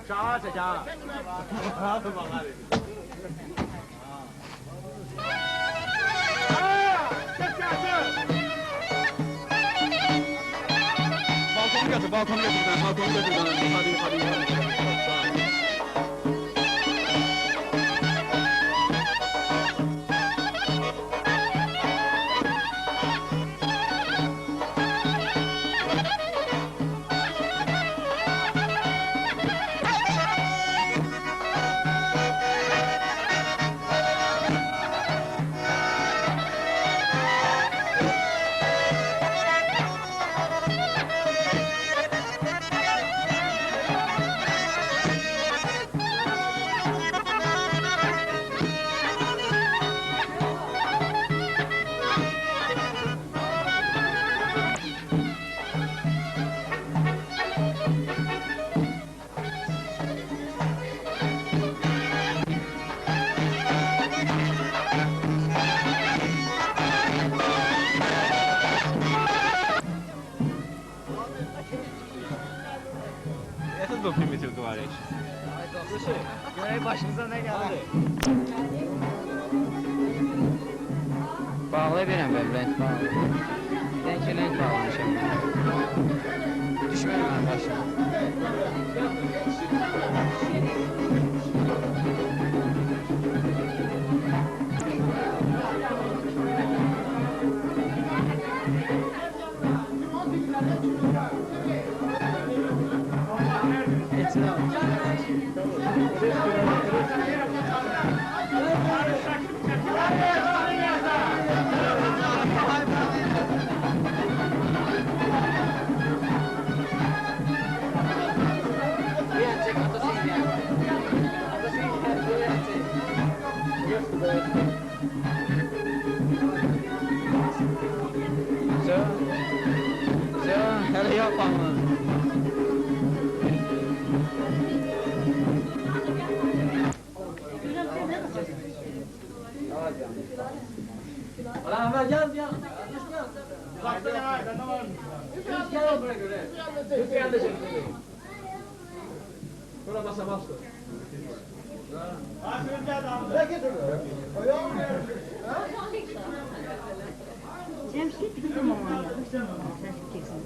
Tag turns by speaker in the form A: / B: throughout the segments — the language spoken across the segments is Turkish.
A: Çağır çağır. Hadi bakalım. Balkonu getir, balkonu getir. Hadi. Nasıl doping bitirdi var ya?
B: Görev başımıza ne geldi?
C: Bağlaya verəm və lent bağlı. Dən ki, lent bağlamışam. Düşmən mənim başıma. Hələ yapamam.
B: Rahmet gel.
A: Baksana ya, ne var?
B: Gel buraya göre. Lütfen de çekin. Şuna basa bastı.
A: Aferin geldi abi.
B: Ne getirdi?
D: Cemşit iki mamayı aldı, sen çekeceksin.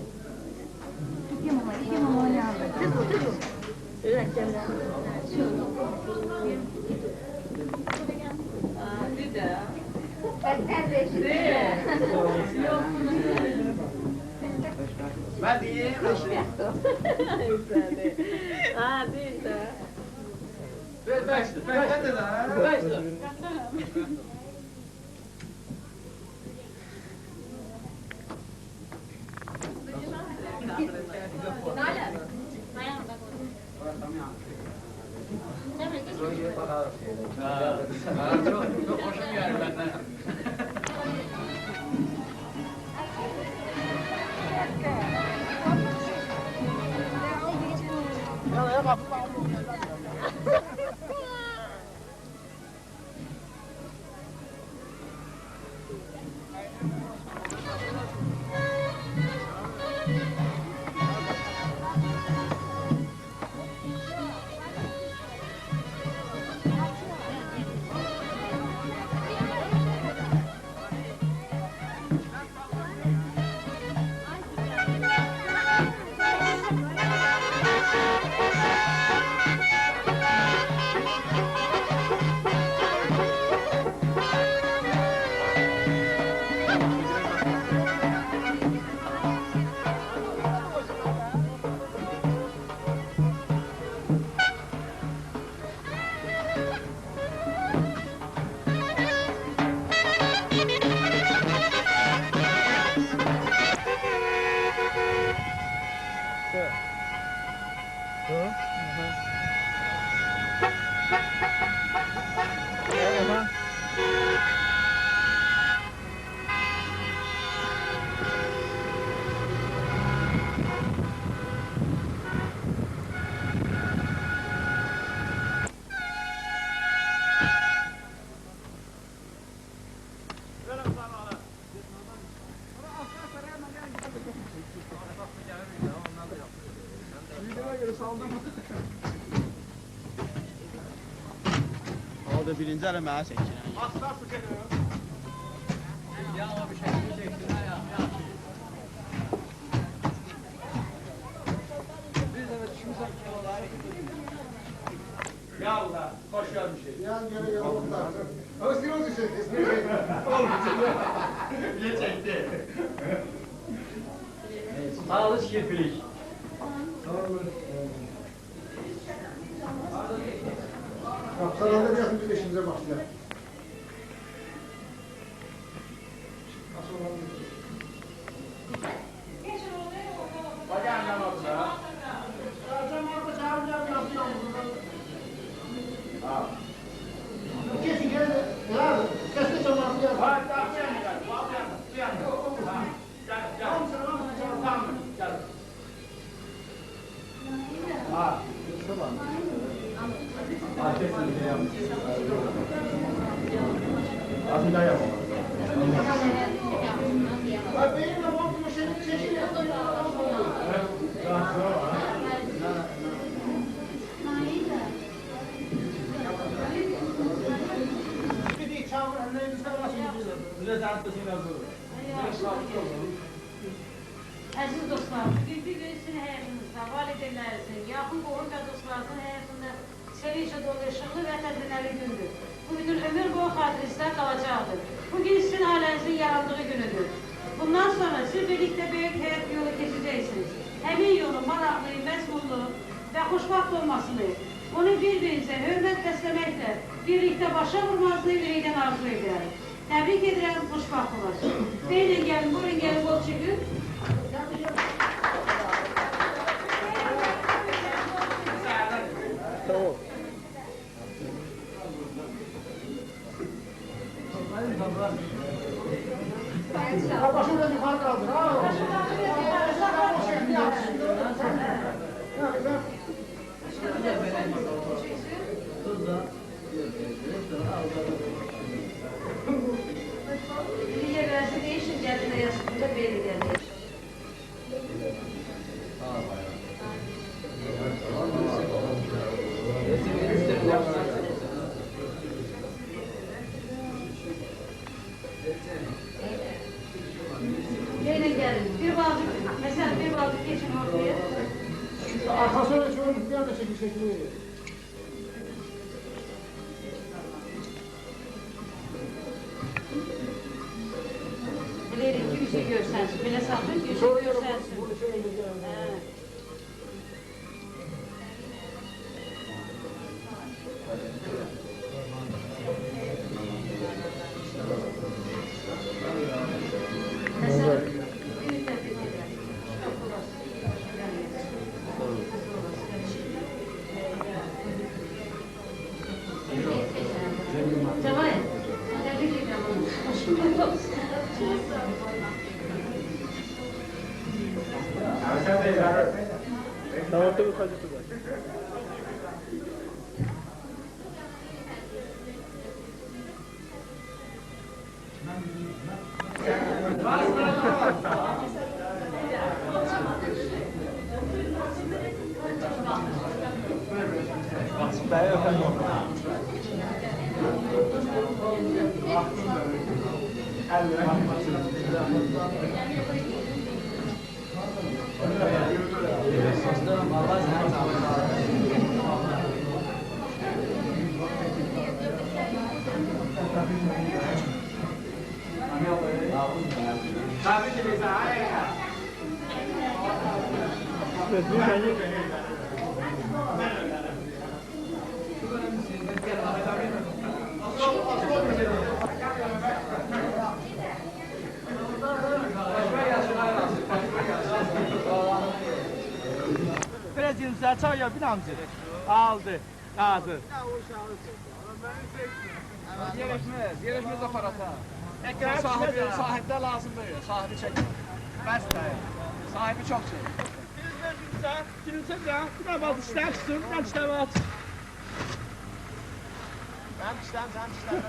D: İki mamayı aldı. Tık o. Evet, Cemre.
E: Bir de.
D: Ben de
B: Ben diyeyim.
E: Hadi de.
B: Beşti. Beşti. Çok hoşum geldi benden. Videoya göre saldım.
A: O da birinci ara mənə çəkir.
B: Asla sıkıntı. Ya o bir şey çeksin ya. Bir de düşünsem ki ya Allah, hoş gelmişsin.
F: Yan gene yolunda. Özgür oldu şey.
B: Niye çekti? Sağlık kirpilik.
F: Kaptanlarda bir yakın bir işimize başlayalım.
B: Hadi annem abla.
F: Kesin gene de. Ya kesin çalmak ya.
B: Hadi tamam bir yana gel. Bir yana. Gel. Tamam. Gel. Ha. Tamam. Ateşini şey yapmış. Aslında yapamam.
F: Ay benim de bu şeyin çeşini bir de çağır anneyi biz de başlayalım.
B: Bize tanıtmasın lazım.
E: Aziz dostlar, bir gün sizin hayatınızda, valideynlerinizin, yakın qohum və dostlarınızın həyatında sevinçlə dolu işıqlı və tədbirləri gündür. Bu gün ömür boyu xatirinizdə qalacaqdır. Bugün sizin ailənizin yarandığı günüdür. Bundan sonra siz birlikte büyük hayat yolu geçeceksiniz. Həmin yolun maraqlı, məzmunlu və xoşbaxt olmasını, onu bir-birinizə hörmət bəsləməklə birlikte başa vurmasını ürəkdən arzu edirəm. Təbrik edirəm, xoşbaxt olasın. Buyurun gəlin, buyurun gəlin, bol çekin.
F: Başını da yukarı kaldır.
E: Bir versin değişin geldiğinde yazısında belli geldi. Gelin gelin. Bir bazı, mesela bir bazı geçin ortaya.
F: Arkasına şöyle bir anda şekil veriyor.
E: Bilelim ki bir şey görsensin. Bile sakın ki bir şey görsensin. Evet. Mesela bir tebrik ederim. Çok olasın. Cemal, tebrik ederim onu. Hoş bulduk.
A: Tamam tabii kacısı var. Ben efendim.
B: Tabii ki bize hayır.
A: Biraz insan çağırıyor bir amca. Aldı. Hazır.
B: Yerleşmez aparata. Sahipte lazım böyle. Sahibi çekin. Bəs sahibi çok şey.
A: Bir de bazı işler çıksın. Ben işler var.
B: Ben işlem, sen işlem.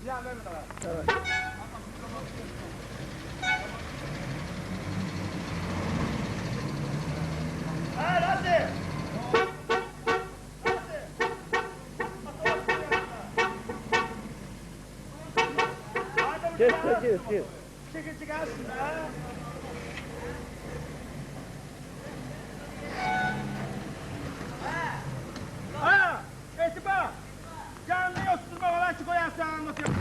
B: Ya Mehmet abi.
A: Evet.
B: Hadi.
C: Ötüyor.
A: Çıkarsın ha. Ha! Etibar! Canlı yoksunma falan çıkoyarsan anlatıyorum.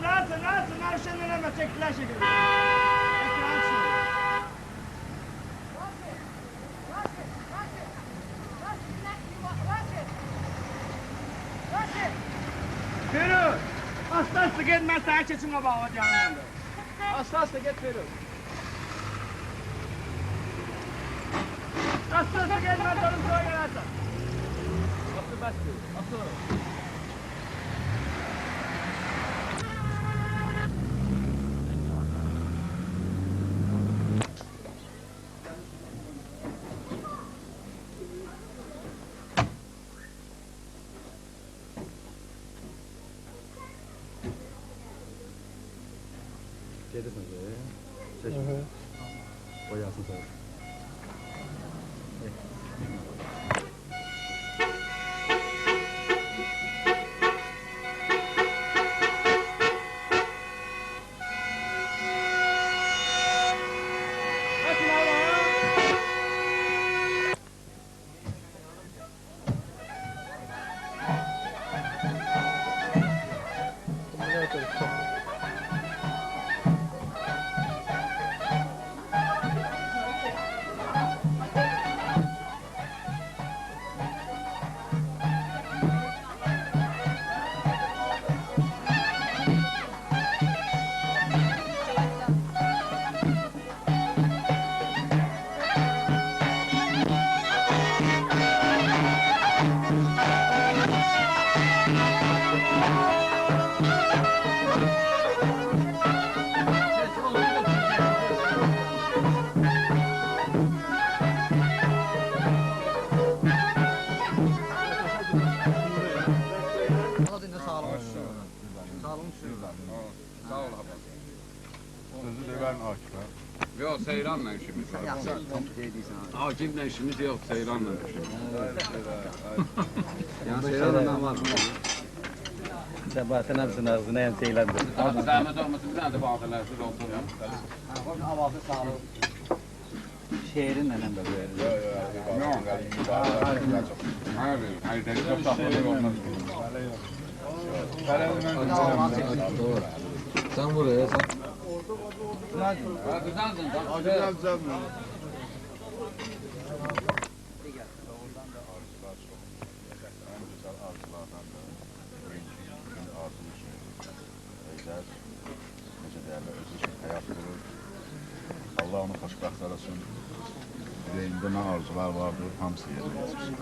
A: Rahatsın, Avşan'ın hemen çektiler şekilde. Ekran şimdi. Feruz, hastası gitmez, sana keçimle bağlayacağım. Hastası git Feruz. Hastası gitmez, onu sonra gelersin. Asıl bastı, asıl.
G: Gelirsin böyle. Seçme. Boyasın sonra.
B: Yok seyranla işimiz var. Hakimle işimiz yok seyranla işimiz. Yani seyranla var.
G: Sebahattin abisinin ağzına hem seylendi.
B: Zahmet olmasın bir tane de bağlılar şurada oturuyor.
C: Onun havası sağlığı. Şehrin önemli böyle.
B: Yok. Hayderi çok saxladı ondan.
C: Sen buraya sen.
B: Allah onu xoşbəxt arasın. Ürəyində nə arzular vardır, hamısı yerinə yetişsin.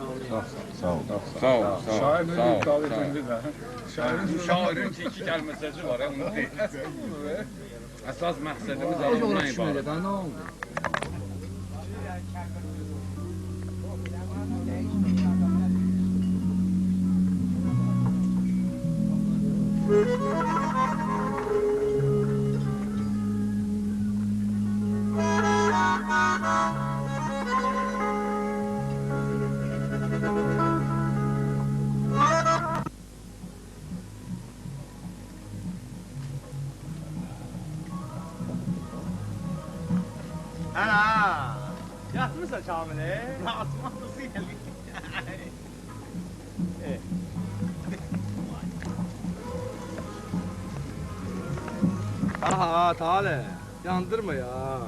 B: Sağ ol.
A: Sağ ol. Şairin davetinde de. Şairin ki iki kəlməsəci var, onu deyil. Əsas məqsədimiz alınmaya ibarət.
C: Ne oldu?
A: Ana! Yatmırsa Kamil'e? Atma nasıl geldi?
H: Aha Tale, yandırma ya.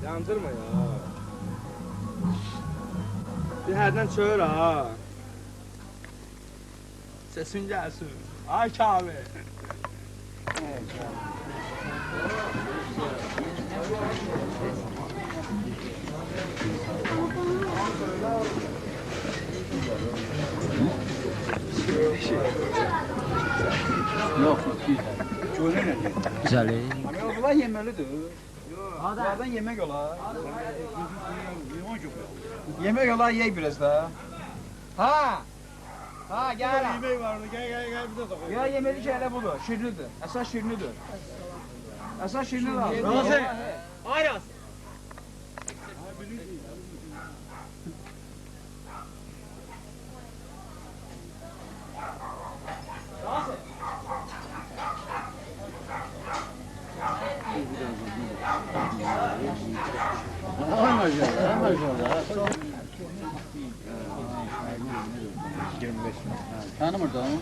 H: Yandırma ya. Bir yerden çağır ha. Sesin gelsin. Ay Kamil.
C: Güzel.
H: Bunlar yemelidir. Bunlardan yemek olar. Yemek olar yey biraz da. Ha! Ha gel.
A: Yemek vardı, gel bir de sokak.
H: Ya yemelik hele budur. Şirnidir. Esas şirnidir. Esas şirni lazım.
A: Razı.
H: Ayras.
C: Tanımırdı onu.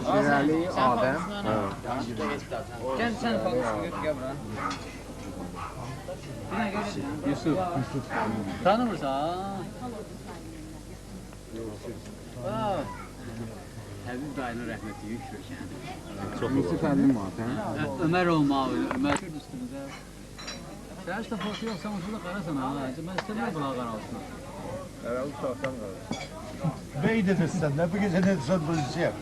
C: Şirali Adem. Gel sen falan gel buraya. Yusuf. Tanımırsan. Həbib dayının rəhməti yüksək.
G: Yusuf Əlim var.
C: Ömər olmağı, Ömər üstümüzə. Sən işte foto yoxsa usulda qarasan ha. Mən istəmirəm buna qara olsun.
A: Herhalde sağdan kalır.
F: Bey dedin sen ne bu gece ne söndürücü?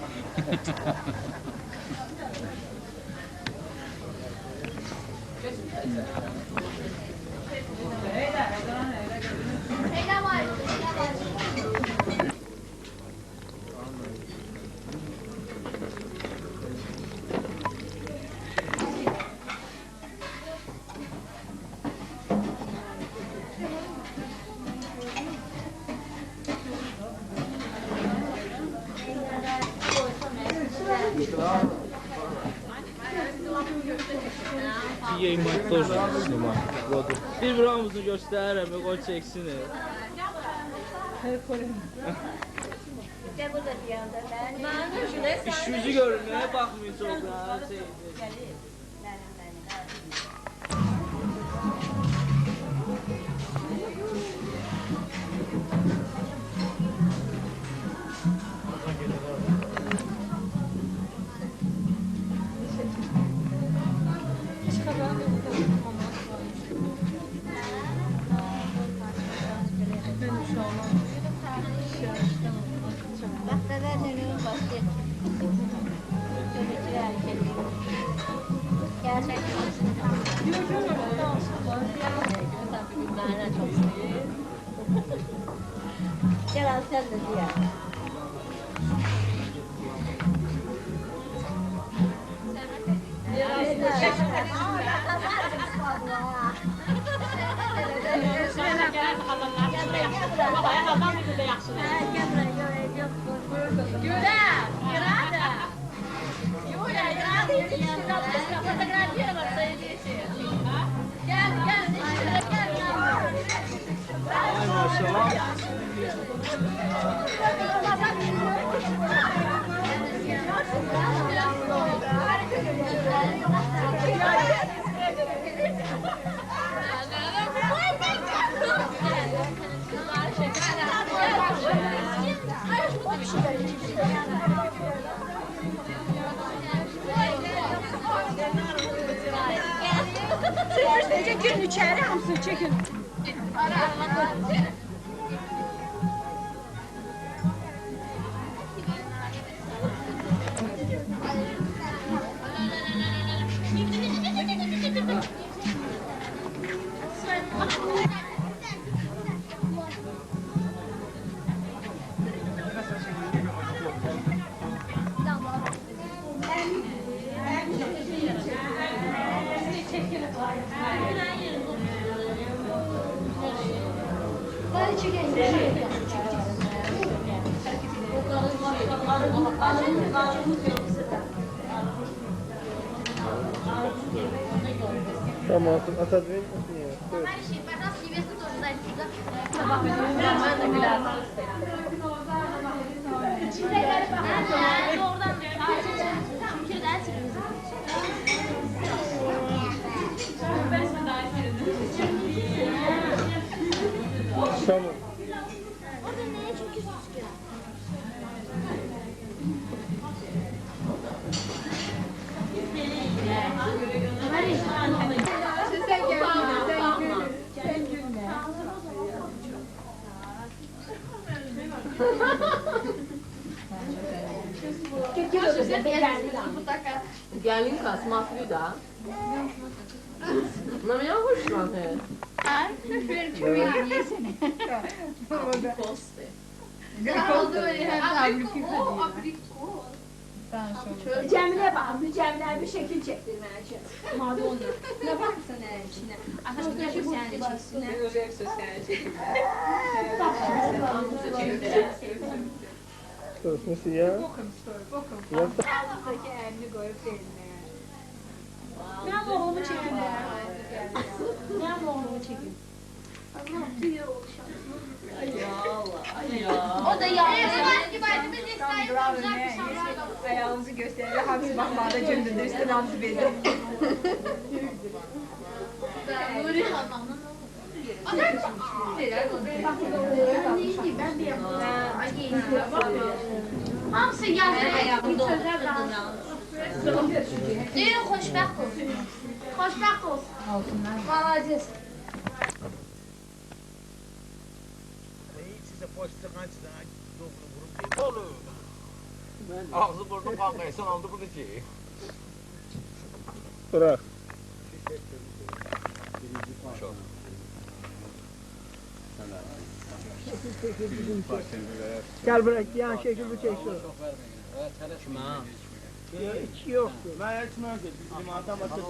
H: Bir buramızı göstərirəm, qoy çəksin. İş yüzü görünməyə baxmayacaqlar.
D: Gel sen de diye.
H: Ay maşallah.
D: Çekin, girin içeri, hamsını çekin.
F: Tamam, Atadın. Tamam.
I: Gelin kasmaklı da. Ne mi yapmış lan he?
D: Ha? Şöyle çömeği yesene.
I: Poste.
D: Cemile bak, Cemile bir şekil çektirmeye çalışıyor. Madonna. Ne baksana içine. Arkadaşlar bir sosyal çeksin.
I: Özel sosyal
F: Nasıl ya?
D: Ağzındaki elini koyup eline. Ne oğlumu çekin ya. Ne oğlumu çekin. Allah duyuyor oluşan.
I: O da ya.
D: Ayağınızı gösterir. Hamsi bakmada cöndürdü. Üstüne hamsi verdi. Ben bir
E: Hamısı yazdı. Düğün xoşbəxt olsun. Xoşbəxt olsun. Malades.
H: Size poster açtı. Olur. Ağzı burnu kalkaysan aldı bunu ki.
F: Bırak. Gel bırak, yan şekilde çeksin. Hiç yoktu. Ben içmem ki. Bizim adam atlasın.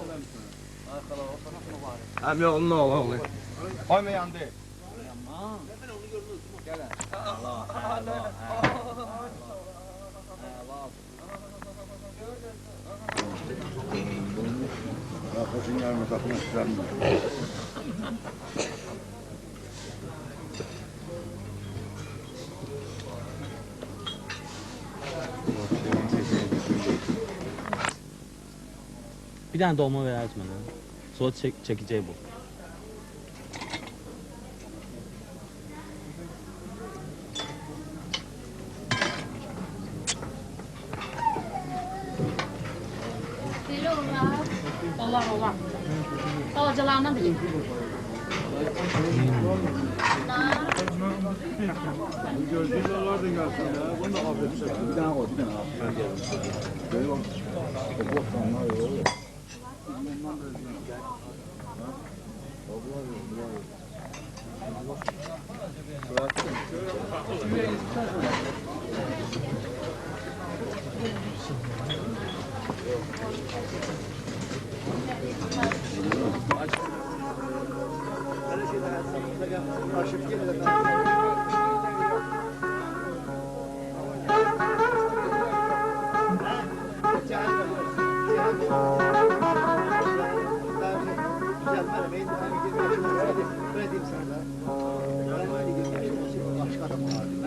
H: Hem yolun ne oğlu? Koyma yandı.
B: Arkadaşın yarına takmak istemiyorum.
G: Bir tane dolma verersin bana. Sonra çekeceği bu.
E: Deli onlar. Onlar. Balacalarından da yedim.
B: Gördüğünüz onlardan gelsin ya. Bunu da affedeceğim. Bir tane koy, bir tane affedeceğim. Böyle bak. O boktanlar yok.
F: Aşık gelin. Böyle diyeyim sana da. Ben başka adam olardım.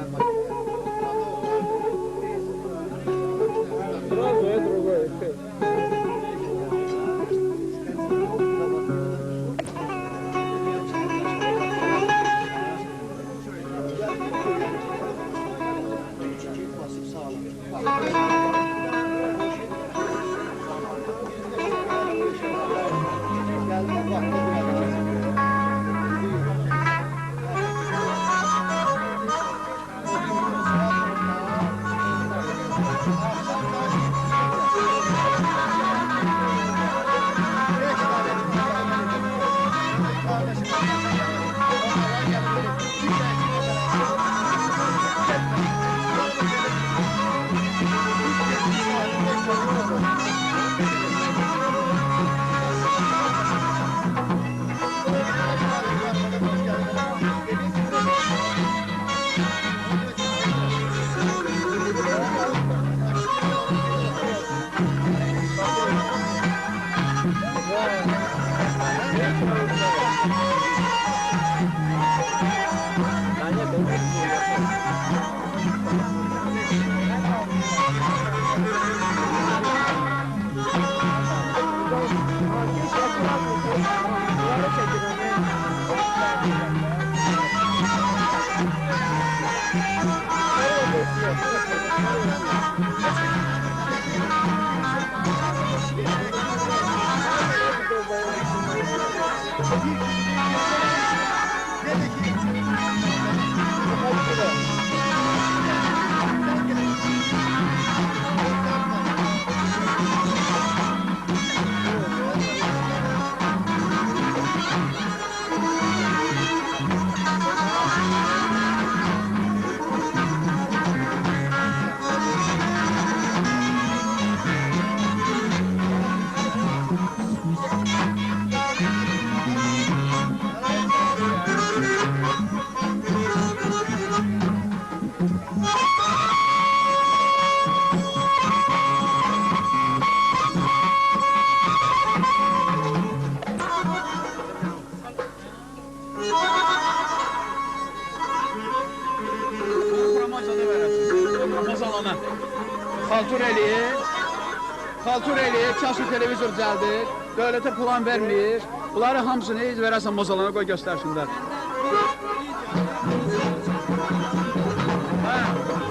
C: Xaltur eləyir, kaşı televizor cəldir, dövlətə plan verməyir. Bunları hamısını verəsən mozalana qoy göstərsinlər.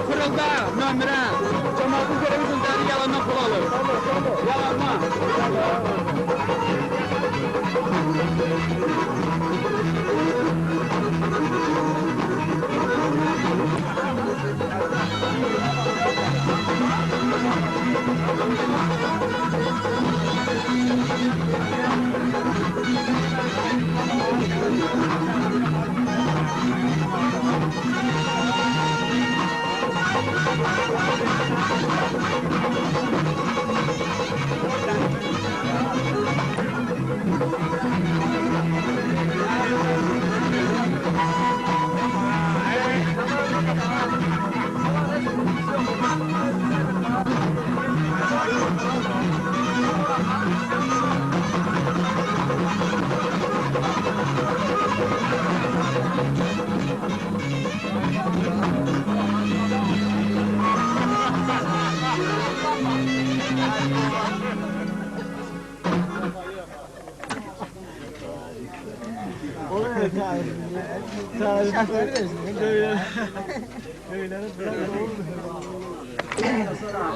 C: Fırılda, nömrə, cəmatın televizorları yalandan pul alır. Yalandan.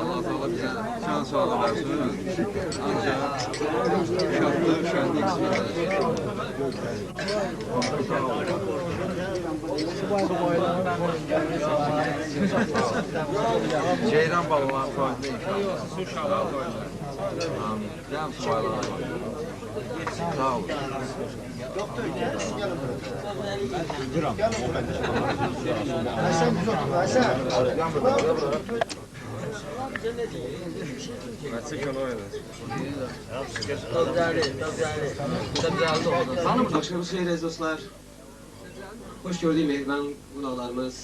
H: Allah sağlık bize şans sağlık versin. Ancak şartlar şenlik Ceyran balılar farklı inşallah.
A: Su şalı koyuyor.
H: Amin. Cem subaylar. Sağ olun.
F: Hasan güzel otur. Hasan.
A: Kaçı kilo öyle?
J: Hanım, akşamınız xeyir dostlar. Hoş gördük mehriban qonaqlarımız.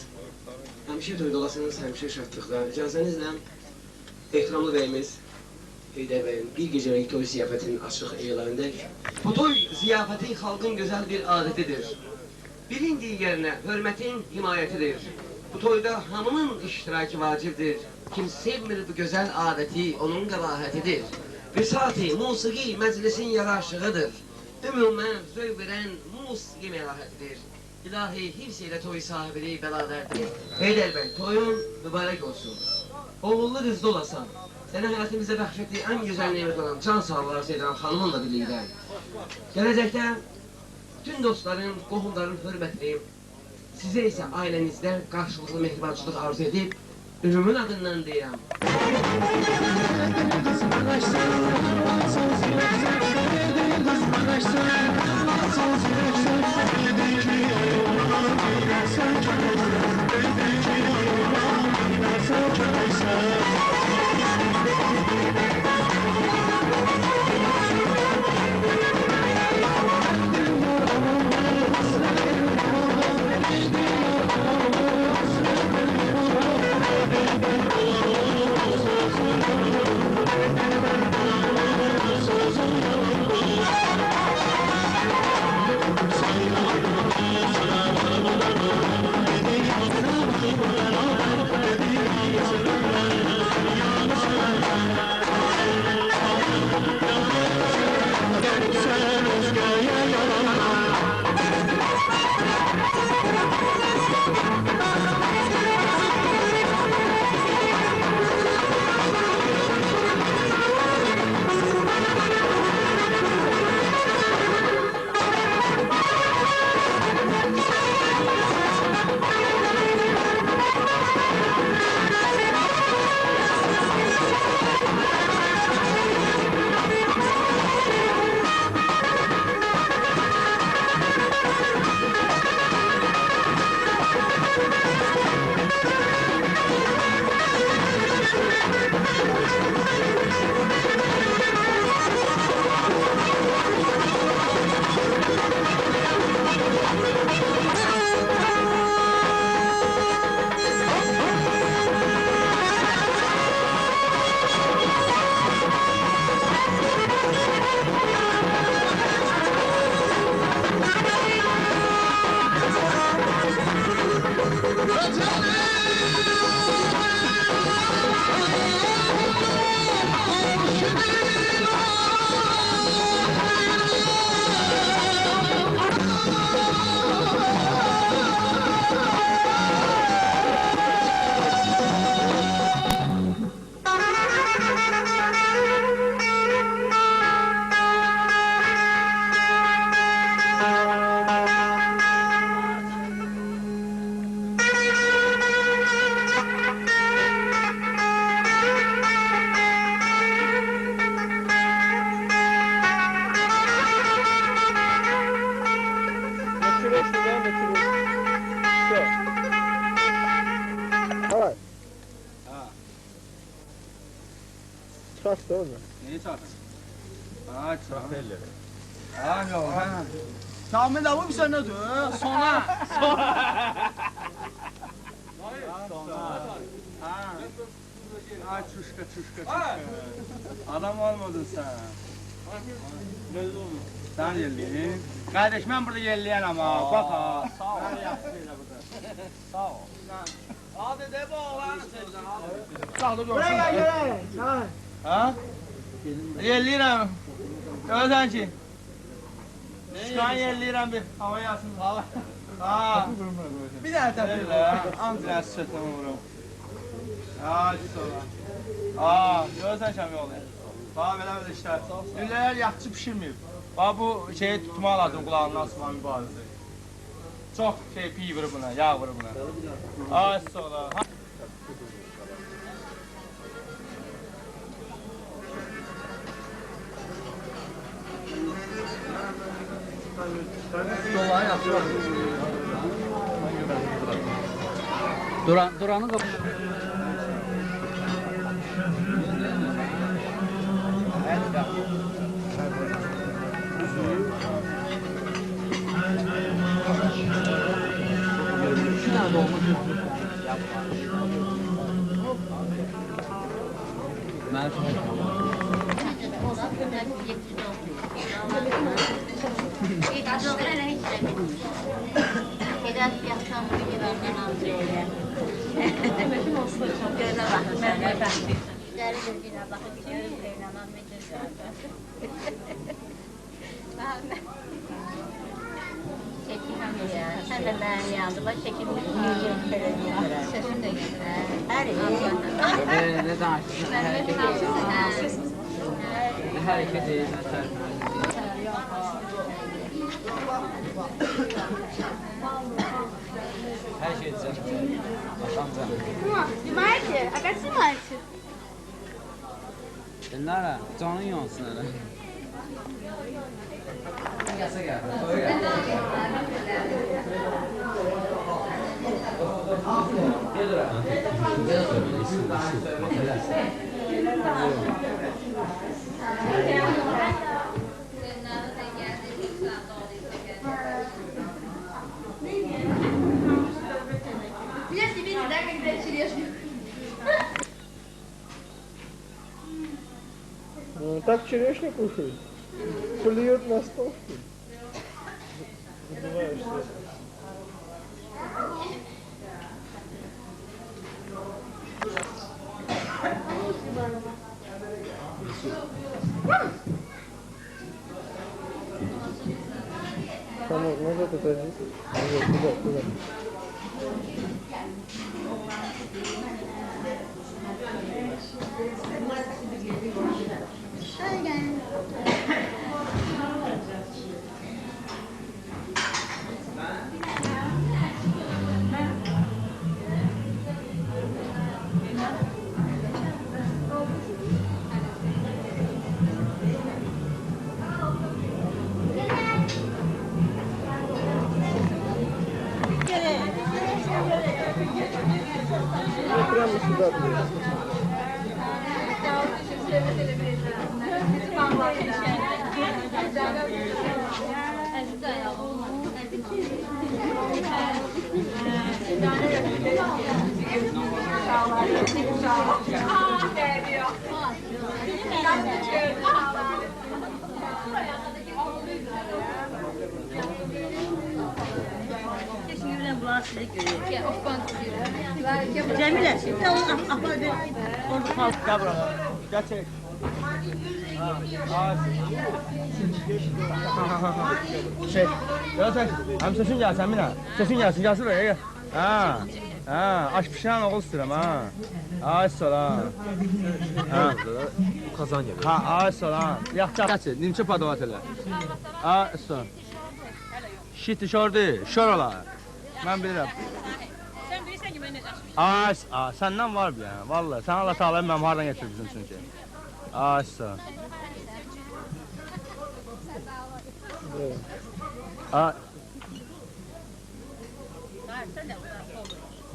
J: Həmişə toyda olasınız, həmişə şadlıqda. İcazənizlə ehtiramlı bəyimiz Heydər bəyin bir gecəlik toy ziyafətinin açıq elan edək. Bu toy ziyafəti xalqın gözəl bir adətidir. Birin digərinə hörmətin himayətidir. Bu toyda hamının iştirakı vacibdir. Kim sevmir bu gözəl adəti, onun qəbahətidir. Bisati, musiqi məclisin yaraşığıdır. Ümumən zövq verən musiqi məlahətidir. İlahi hifz ilə toy sahibini bəladərdir. Heydər bəy, toyun mübarək olsun. Oğullu qızda olasan, sənə həyatımıza bəxş etdiyi ən gözəl nemət olan can sağlığı arzu edən xanımınla birlikdə. Gələcəkdə bütün dostların, qohumların hörmətini, sizə isə ailənizdə qarşılıqlı mehribançılıq arzu edib, ümumün adından deyirəm.
C: Çarptı orada.
A: Neyi çarptı? Ha, çarptı. Ha, yok, ha.
C: Kamil de bu bir sene dur. Sonra.
A: Ha, çuşka. Adam olmadın sen. Sen yerliyin. Kardeş ben burada yerliyen ama. Bak ha. Sağ ol. Sağ ol. Hadi de bu oğlan. Sağ ol.
C: Buraya gel.
A: Ha? Yerliyim. Görsen ki. Şu an yerliyim bir hava yasın. Ha. Bir daha tepkiyle ya. Amcına sıçratma vururum. Ha, sonra. Ha, görsen ki yolu. Bana böyle işler. Lüleler yaxşı pişirmeyip. Bana bu şeyi tutma lazım kulağından sıvan mübarəzi. Çok şey piy vurur buna, yağ vurur buna. Ha, sonra.
C: Dolayı yapıyor. Duranın kapısı. İki tane dolma yapma.
I: Sen de ben yandı. Bak çekilmiş. Sesin de güzel. Her iyi.
C: Ne danışırsın? Hareket edin. Her şey güzel.
D: Demais, agora demais.
C: Nara, canın yansın hele. Gel.
D: Меня себе не да, когда черешню.
F: Так черешню кушают. Плюют на стол. Забываешься. Tamam, назад отойди. Туда. Прямо сюда.
D: Cemile, sen onu ahval bir orada kal.
A: Gel buraya. Gel çek. Şey, ya sen, hem sesin gelsin Emine. Sesin gelsin, gel şuraya gel. Aş pişiren oğul istiyorum ha. Ay sola.
H: Bu kazan gelir.
A: Ay sola. Yaxşı. Nimçə padovat elə. Ay sola. Şit şordu, şor ola. Mən bilirəm.
E: Sen bilirsen ki ben ne çalışmışım.
A: Ay, səndən var bir yəni. Vallahi, sən Allah Teala mənim hardan gətiribsən çünki. Ay sola.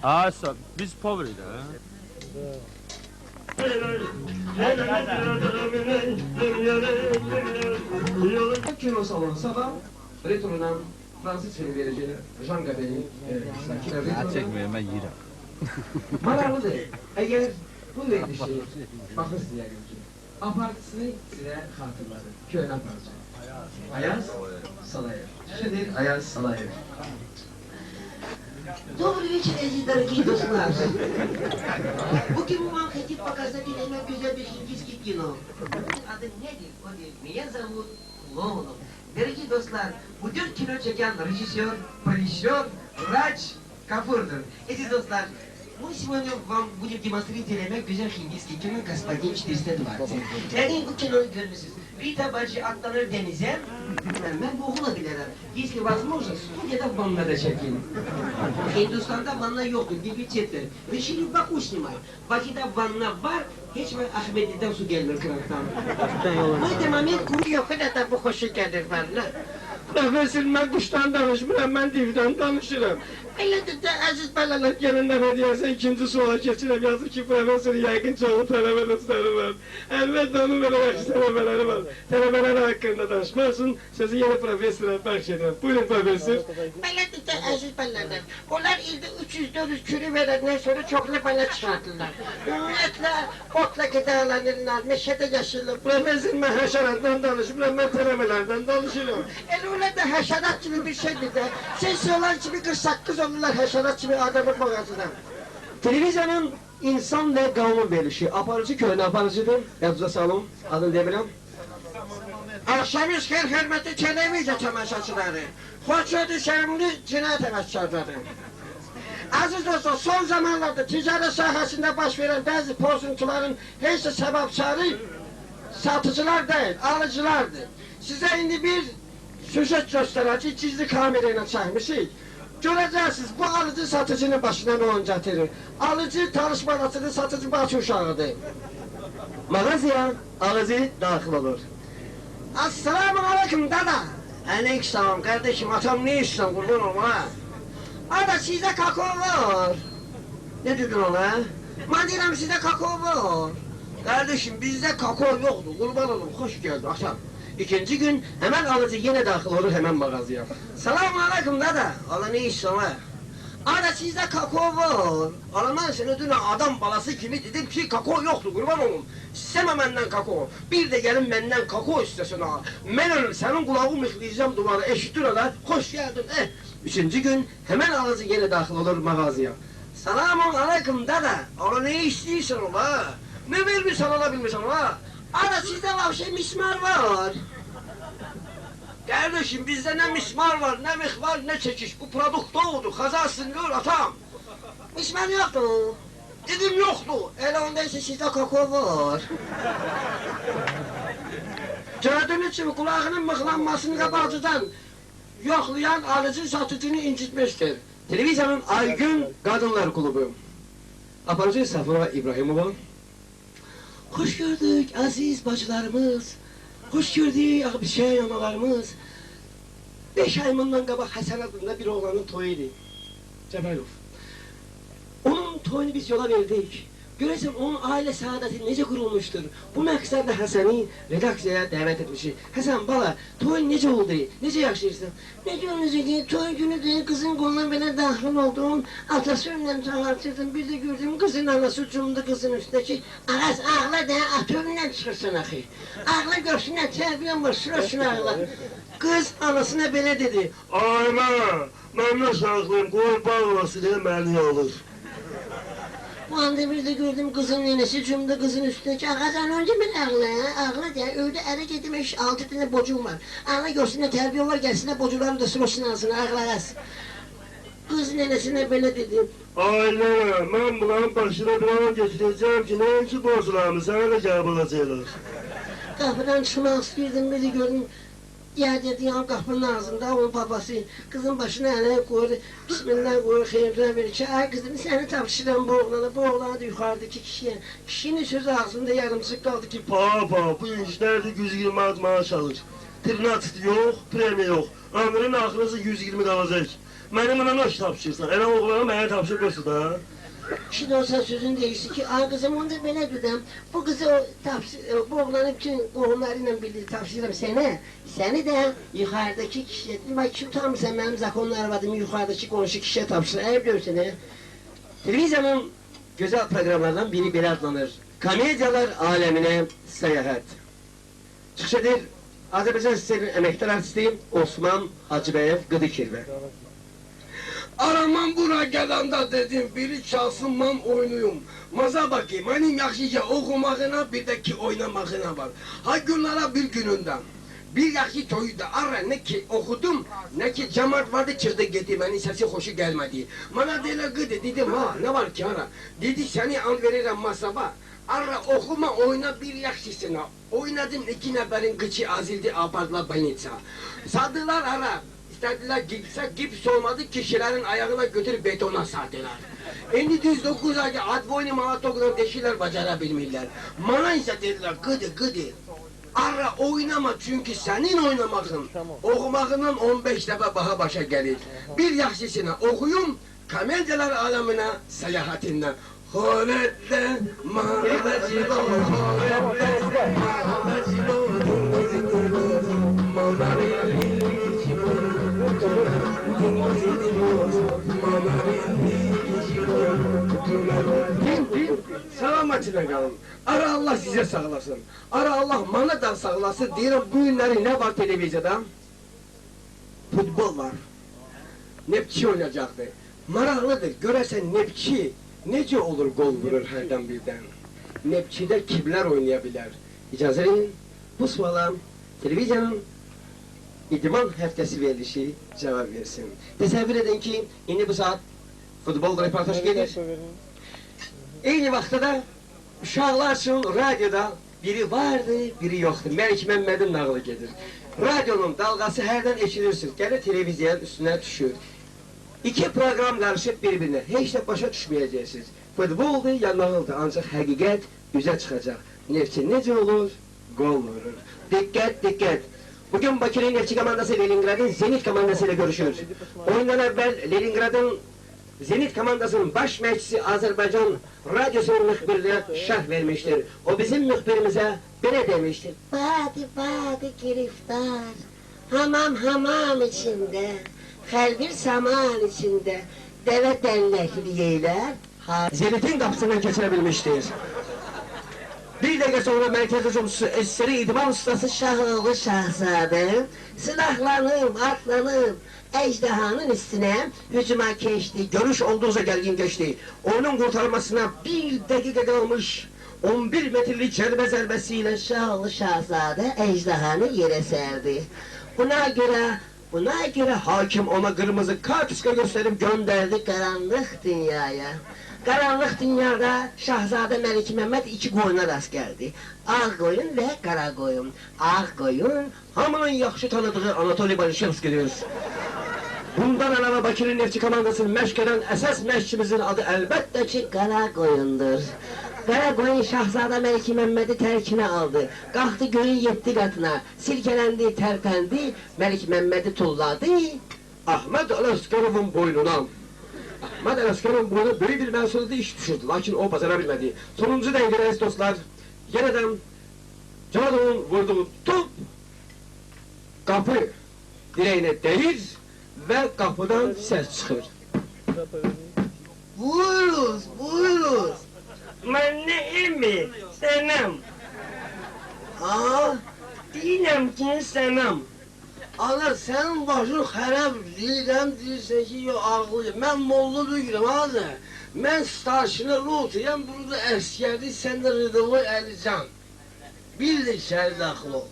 A: Ay sola. Biz poveriydi ha.
J: Kino salonu sabah retrodan Fransız filmi vereceğini Jean Gabel'in
A: Çəkməyə mən yeyirəm.
J: maraqlıdır. Eğer bu verilişi bakın size ki apartısını size hatırladı. Köyün apartı. Ayaz Salayev. Şimdi Ayaz Salayev. Добрый вечер, дорогие друзья. Bugün bu manketik pakasına dinlemek güzel bir Hindistan kino. Adı nedir? Меня зовут Лоунов. Дорогие достlar, bu dört kino çeken rejisör, prodüktör, врач Кафурдер. Эти достlar, мы сегодня вам будем демонстрировать güzel Hindistan kino Господин 420. Yani bu kinoyu görmüşsünüz. Rita Bacı atlanır denize, ben boğulabilirim. Если возможно, студияда ваннада çekin. Hindistan'da vanna yoktur, deficittir. Решили в Баку снимать. Bakı'da vanna var, hiç Ahmedi'den su gelmiyor kıraktan. Bu da moment kuruyor, kadar da bu hoşu gelir vanna. Profesör, mən quşdan danışmıram, mən divdən danışıram. Elədir də, əziz bələlər gələnlər hediyəsə ikinci suala keçirəm. Yazır ki, profesör yəqin çoğu tələbə dostları var. Əlbəttə, onun belə yaxşı tələbələri var. Tələbələr haqqında danışmaq üçün sözü yeni profesora bəxş edirəm. Buyurun profesör. Belədir də, əziz bələlər. Onlar ildə 300-400 kürü verəndən sonra çoxlu bələ çıxartırlar. Ümumiyyətlə, otla qidalanırlar, meşədə yaşayırlar. Profesör, mən həşəratdan danışmıram, mən tələbələrdən danışıram. Elə onlar da həşərat kimi bir şeydir də. Sensiyolar kimi 48 olurlar həşərat kimi adamın boğazından. Televizyonun insan ve qanun verilişi. Aparıcı köhnə aparıcıdır. Yadınıza salın, adını demirəm. Akşamüz xeyir hörmətli televizya tamaşaçıları. Xoş gördük şəhərli cinayət əməkçiləri. Aziz dostlar, son zamanlarda ticarət sahəsində baş verən bəzi pozuntuların heç də səbəbçarı satıcılar deyil, alıcılardır. Sizə indi bir süjet göstərəcək, gizli kamera ilə çəkmişik. Görəcəksiniz, bu alıcı satıcının başına ne oyuncatırır. Alıcı tanışmalasıdır, satıcı başı uşağıdır. Mağazaya alıcı daxil olur. Assalamu alaikum dada. Aleyküm kardeşim, atam ne istiyorsun kurban olma? Ada sizde kakao var. Ne dedin ona? Ben diyorum sizde kakao var. Kardeşim bizde kakao yoktu, kurban olun, hoş geldin atam. İkinci gün hemen alıcı yine dahil olur hemen mağazaya. Selamun aleyküm dada. Allah ne istiyorsun ha? Ada sizde kakao var. Allah ben seni dün adam balası gibi dedim ki kakao yoktu kurban olun. İsteme benden kakao. Bir de gelin benden kakao istesin ha. Ben ölüm senin kulağını mıklayacağım duvara eşittir ola. Hoş geldin. Üçüncü gün hemen alıcı yine dahil olur mağazaya. Selamun aleyküm dada. Allah ne istiyorsun ola? Ne bilmişsin olabilmişsin ola? Ada sizde var şey mismar var. Kardeşim bizde ne mismar var, ne mihvar, ne çekiş. Bu produkt oldu, kazasın gör atam. Mismar yoktu. Dedim yoktu. Elə ondaysa sizde kakao var. Gördüğünüz gibi kulağının mıhlanmasını qabaqcadan yoklayan alıcı satıcını incitmiştir. Televizyonun Aygün Kadınlar Klubu. Aparıcı Safura İbrahimova. Hoş gördük aziz bacılarımız. Hoş gördük abişey analarımız. 5 ay bundan qabaq Həsən adında bir oğlanın toyuydu. Cəbəlov. Onun toyunu biz yola verdik. Görəsən onun ailə saadəti necə qurulmuşdur? Bu məqsədlə Həsəni redaksiyaya dəvət etmişik. Həsən bala, toyun necə oldu? Necə yaşayırsan? Necə olacaq? Toy günüdür, qızın qoluna belə daxil oldum. Atası önlə çağırtırdım. Bir də gördüm qızın anası cumdu qızın üstündəki. Ağaz ağla da atı önlə çıxırsın axı. Ağla görsünlər, tərbiyən var, sürəsin ağla. Qız anasına belə dedi. Ayma, mən nə sağlıyım, qoy bağlasın deyə məni alır. Bu anda bir de gördüm kızın nenesi cümle kızın üstüne çağırsan önce bir ağla diye öyle eve gittim 6 tane bocum var. Ağla görsünler terbiye var gelsinler bocularını da sürüsün ağzına ağlayas. Kız nenesine böyle dedi. Aile ben bunların başına duran getireceğim ki ne ki bozularımı sana da cevap alacaklar. Kapıdan çıkmak istiyordum bir de gördüm. Ya dedi ya kapının ağzında onun babası kızın başına ele koydu. Bismillah koydu hayırlar verir ki ay kızım seni tavşıran bu oğlanı da yukarıdaki kişiye. Kişinin sözü ağzında yarımsık kaldı ki baba bu işlerde 120 maaş alır. Tırnat yok, premi yok. Ömrün ahırısı 120 kalacak. Benim ona nasıl tapşırsan? Elə oğlanı mənə tapşırmışsın da. Şimdi olsa sözün değişti ki, ay kızım onu da ben dedim. Bu kızı bu oğlanı bütün qohumlarıyla birlikte tapşırırım seni de yukarıdaki kişiye, bak kim tanımırsan benim zakonlu arvadımı yukarıdaki konuşu kişiye tapşır, biliyorum seni. Televizyonun güzel programlardan biri belə adlanır. Komediyalar alemine seyahat. Çıxışıdır, Azərbaycan Sislerin emektar artisti Osman Hacıbəyev Gıdıkirve. Aramam bura gelanda dedim, biri çalsın man oynuyum. Maza bakayım, benim yaxşıca okumağına bir de ki oynamağına var. Ha günlara bir gününden. Bir yaxşı toyu da ara ne ki okudum, ne ki cemaat vardı çıktı gitti, benim sesi hoşu gelmedi. Bana deyirlər qıdı, dedim ha ne var ki ara? Dedi seni an verirəm masaba. Ara okuma oyna bir yaxşısına. Oynadım 2 nəfərin qıçı azildi, apardılar banitsa. Sadılar ara. İstediler gipse gips olmadı, kişilerin ayağına götürüp betona sardılar. 59 ayda advoyni manat okudan deşiler bacarabilmirler. Bana ise dediler gıdı. Ara oynama çünkü senin oynamakın, okumağının 15 defa baha başa gelir. Bir yaxşısına okuyun, komediyalar alemine seyahatinden. Horette, mahvecilo, horette, mahvecilo, Selametine kalın. Ara Allah size sağlasın. Ara Allah bana da sağlasın. Diyelim bu günleri ne var televizyada? Futbol var. Nepçi oynayacaktı. Maraqlıdır. Görəsən Nepçi necə olur gol vurur hərdən birdən? Nepçidə kimlər oynaya bilər? İcazə verin. Bu suala televizyonun İdman həftəsi verilişi cavab versin. Təsəvvür edin ki, indi bu saat futbol reportaj gelir. Eyni vaxtda da uşaqlar üçün radioda biri vardı, biri yoxdur. Məlik Məmmədin nağılı gedir. Radionun dalğası hərdən eşidirsiniz, gəlir televiziyanın üstünə düşür. İki program qarışıb bir-birinə, heç də başa düşməyəcəksiniz. Futboldur ya nağıldır, ancaq həqiqət üzə çıxacaq. Neftçi necə olur? Gol vurur. Diqqət, diqqət! Bugün Bakı'nın Neftçi komandası Leningrad'ın Zenit komandasıyla görüşür. Oyundan evvel Leningrad'ın Zenit komandasının baş meclisi Azerbaycan radyosunun mühbirine şerh vermiştir. O bizim mühbirimize böyle demiştir.
K: Badi giriftar, hamam içinde, helbir saman içinde, deve dellekli yeyler.
J: Zenit'in kapısından geçirebilmiştir. Bir dakika sonra merkez hücumcusu eseri idman ustası
K: Şahoğlu Şahzade, silahlanıp atlanıp ejderhanın üstüne hücuma geçti.
J: Görüş olduğuza gelgin geçti. Onun kurtarmasına bir dakika kalmış. 11 metrelik çelme zarbesiyle
K: Şahoğlu Şahzade ejderhanı yere serdi. Buna göre
J: hakim ona kırmızı kartuşka gösterip
K: gönderdi karanlık dünyaya. Karanlık dünyada Şahzade Melik Mehmet iki koyuna rast geldi. Ağ koyun ve kara koyun. Ağ koyun
J: hamının yaxşı tanıdığı Anatoli Balişevski'dir. Bundan əlavə Bakı'nın Neftçi komandasını məşq edən əsas məşqçimizin adı əlbəttə ki,
K: kara koyundur. Kara koyun Şahzade Melik Mehmet'i tərkinə aldı. Qalxdı göyün 7 qatına. Silkələndi, tərpəndi, Melik Mehmet'i tulladı.
J: Ahmet Ələsgərovun boynuna. Ahmet Ələsgərovun boynuna böyük bir məsuliyyətli iş düşürdü, lakin o bacara bilmədi. Sonuncu dəqiqədə dostlar, yenədən Cavadovun vurduğu top qapı dirəyinə dəyir və qapıdan səs çıxır.
K: Buyuruz.
J: Mən nə emmi, sənəm. Deyirəm ki, sənəm.
K: Ana sənin başın xərab deyirsən ki, ağlıyım. Mən mollu deyirəm, azə. Mən starşına rotuyam, burada əskərdi, sən də Rıdılı Əlican. Bir də içəri daxil ol.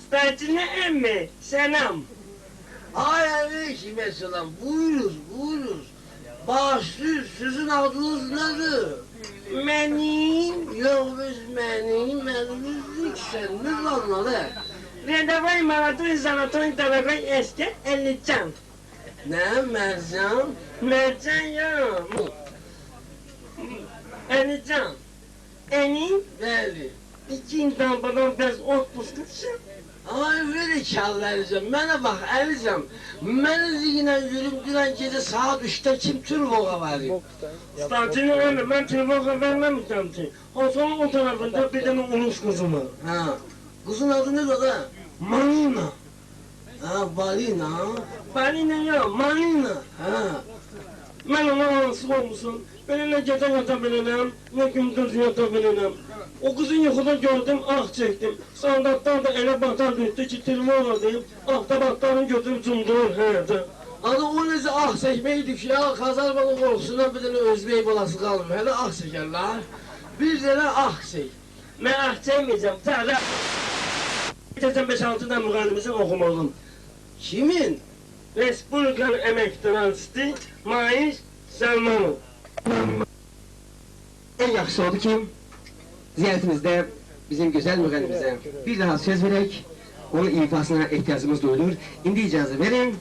J: Starçına emmi, sənəm.
K: Ay əli mesela, buyuruz. Başsız, sizin adınız nedir?
J: Mənim.
K: Yox, biz mənimizdik, səniz anladı.
J: Rədavay Maraton Zanaton Davagay Əskər Əlican.
K: Nə, Mərcan?
J: Mərcan yox. Əlican. Ənin?
K: Bəli.
J: İkinci badan bəz otpusqıçın.
K: Ay verin kəllə Əlicəm, mənə bax Əlicəm, mənə zinə yürüm dünən gecə saat 3'də kim turboğa verir?
J: Statini öyle, mən turboğa verməmişəm ki. Hasanın o tarafında bir dənə unus qızı var.
K: Qızın adı nədir da?
J: Marina.
K: Balina.
J: Balina yox, Marina. Mən ona hansı olmuşsun? Ben ne gece yata bilirəm, ne gündüz yata bilirəm. O kızı yuxuda gördüm, ah çektim. Sandatlar da elə batar düşdü ki, tilmoğladım. Ahtabatlarını götürüp cumdurur hərdə.
K: Adı o necə ah çəkməkdir ki, ya Xazar balı qorxusundan bir dənə özbək balası qalmır. Hələ ah çəkərlər. Bir dənə ah çək.
J: Mən ah çəkməyəcəm, tələ. Geçən 5-6 da müğənnimizin oxumalım.
K: Kimin?
J: Respublikanın əməkdarançısı Maiz Səlmanov. En yaxşısı oldu ki, ziyaretimizde bizim güzel müğennimize bir daha söz vererek onun ifasına ihtiyacımız duyulur. İndi icazı verin,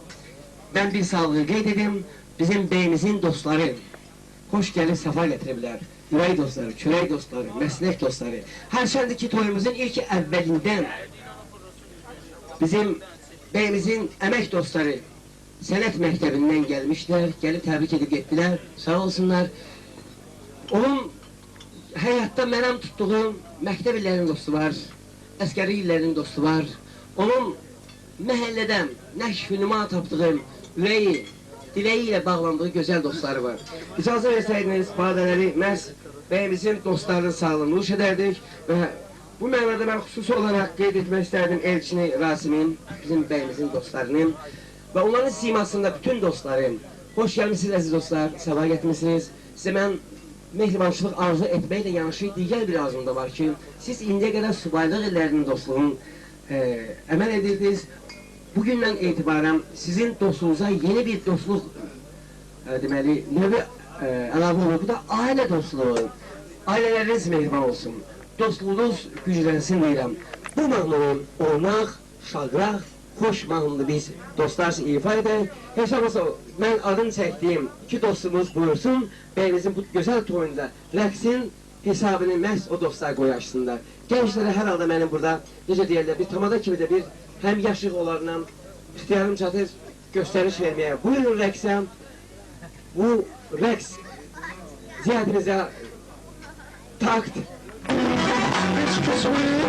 J: ben bir sağlığı qeyd edim, bizim beyimizin dostları hoş gelip sefa getirebilir. ürək dostları, kürək dostları, məsnək dostları. Hərçəndiki toyumuzun ilk əvvəlindən bizim bəyimizin əmək dostları sənət məktəbindən gəlmişlər, gəlib təbrik edib getdilər, sağ olsunlar. Onun həyatda mənəm tutduğum məktəb illərinin dostu var, əskəri illərinin dostu var. Onun məhəllədən nəşv-nüma tapdığım ürəyi, diləyi ilə bağlandığı gözəl dostları var. İcazə versəydiniz, badələri məhz bəyimizin dostlarının sağlığını nuş edərdik və bu mənada mən xüsusi olaraq qeyd etmək istərdim Elçini Rasimin, bizim bəyimizin dostlarının və onların simasında bütün dostlarım. Hoş gəlmişsiniz əziz dostlar, sabah getmişsiniz. Sizə mən mehribançılıq arzu etməklə yanaşı digər bir arzum da var ki, siz indiyə qədər subaylıq illərinin dostluğunu əməl edirdiniz. Bugündən etibarən sizin dostluğunuza yeni bir dostluq deməli, növü əlavə olur. Bu da ailə dostluğu. Ailələriniz mehriban olsun. Dostluğunuz güclənsin deyirəm. Bu mahnını oynaq, şaqraq, xoş mahnını biz dostlar ifa edək. Heç olmasa mən adını çəkdiyim iki dostumuz buyursun, bəyinizin bu gözəl toyunda rəqsin hesabını məhz o dostlar qoyarsınlar. Gənclərə hər halda mənim burada, necə deyərlər, bir tamada kimi də bir həm yaşıq olarından ixtiyarım çatır göstəriş verməyə. Buyurun rəqsə, bu rəqs ziyadınıza takt.
L: Excuse me.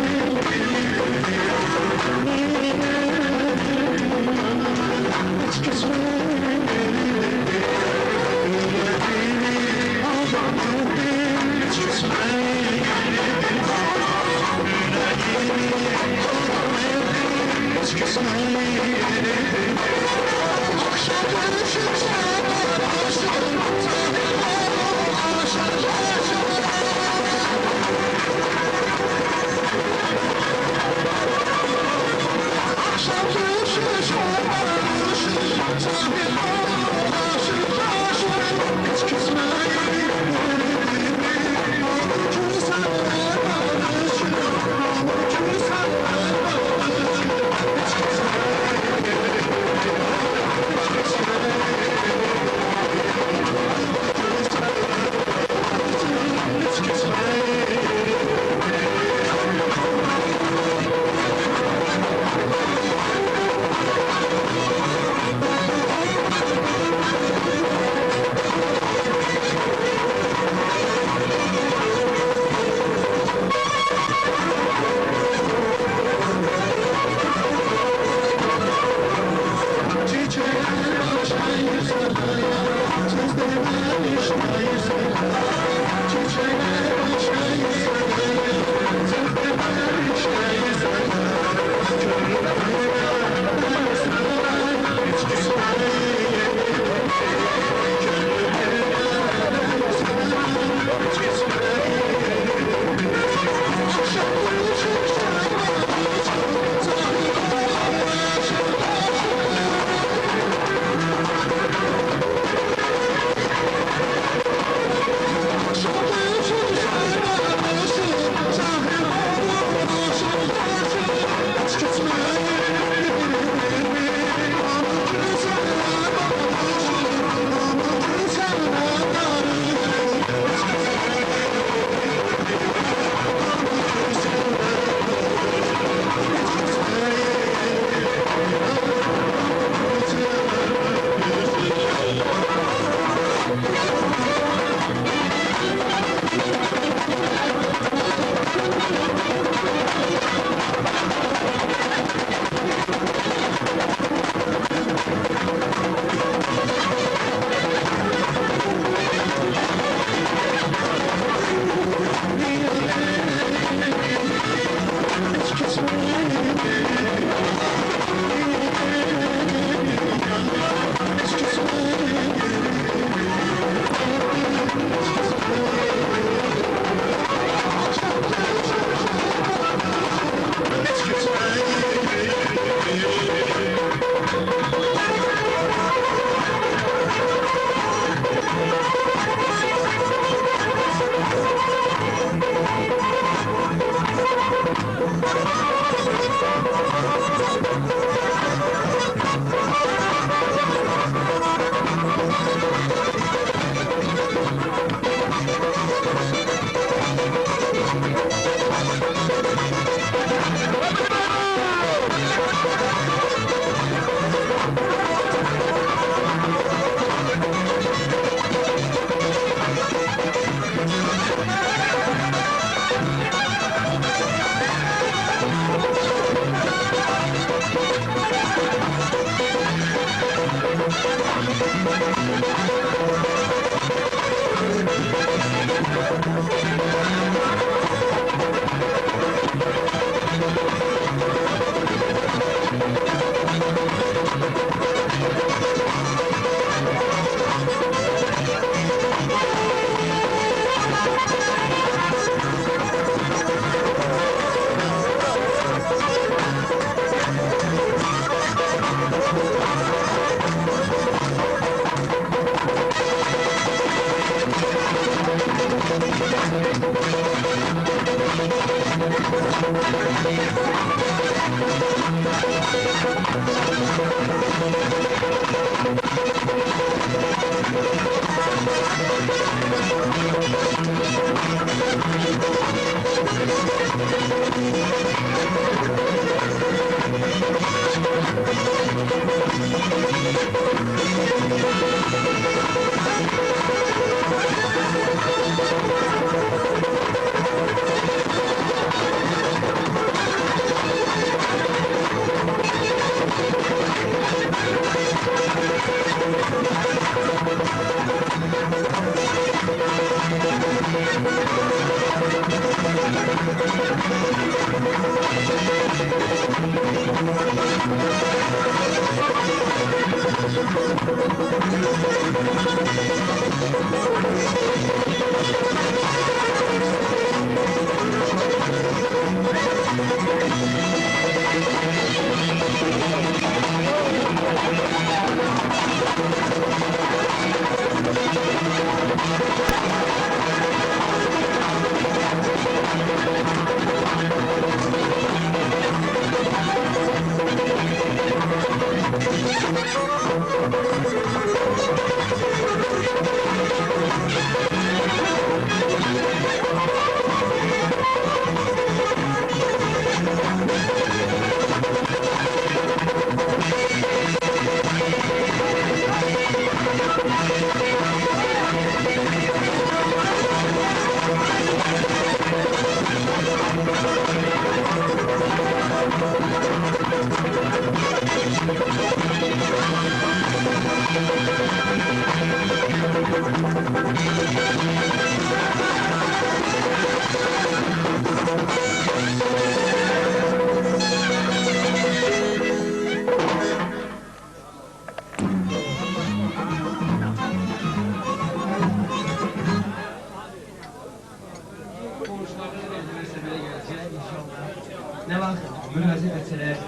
J: Ne vaxt müraciət etsələr,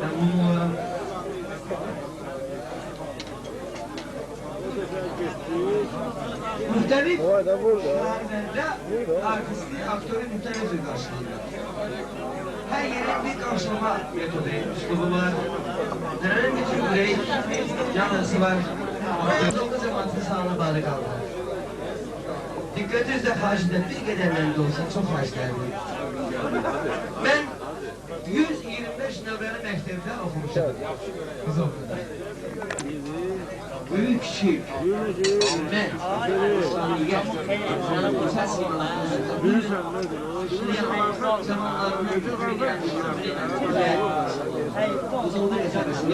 J: məmnun olaram. Müxtəlif şəhərlərdə artisti, aktörü müxtəlif bir qarşılayırlar. Hər yerin bir qarşılama metodu, üslubu var. Dərənin bütün ürək yanlısı var. Dokuz cəmatın sağına bağlı qaldı. Diqqətinizlə xaricində bir qədər məndə olsa çox xariclərdir. Mən 125 nömrəli məktəbdə oxumuşum. Biz oxuduk. Böyük küçük, mən, İslamiyət, səs zamanlarını uzunluq etməsini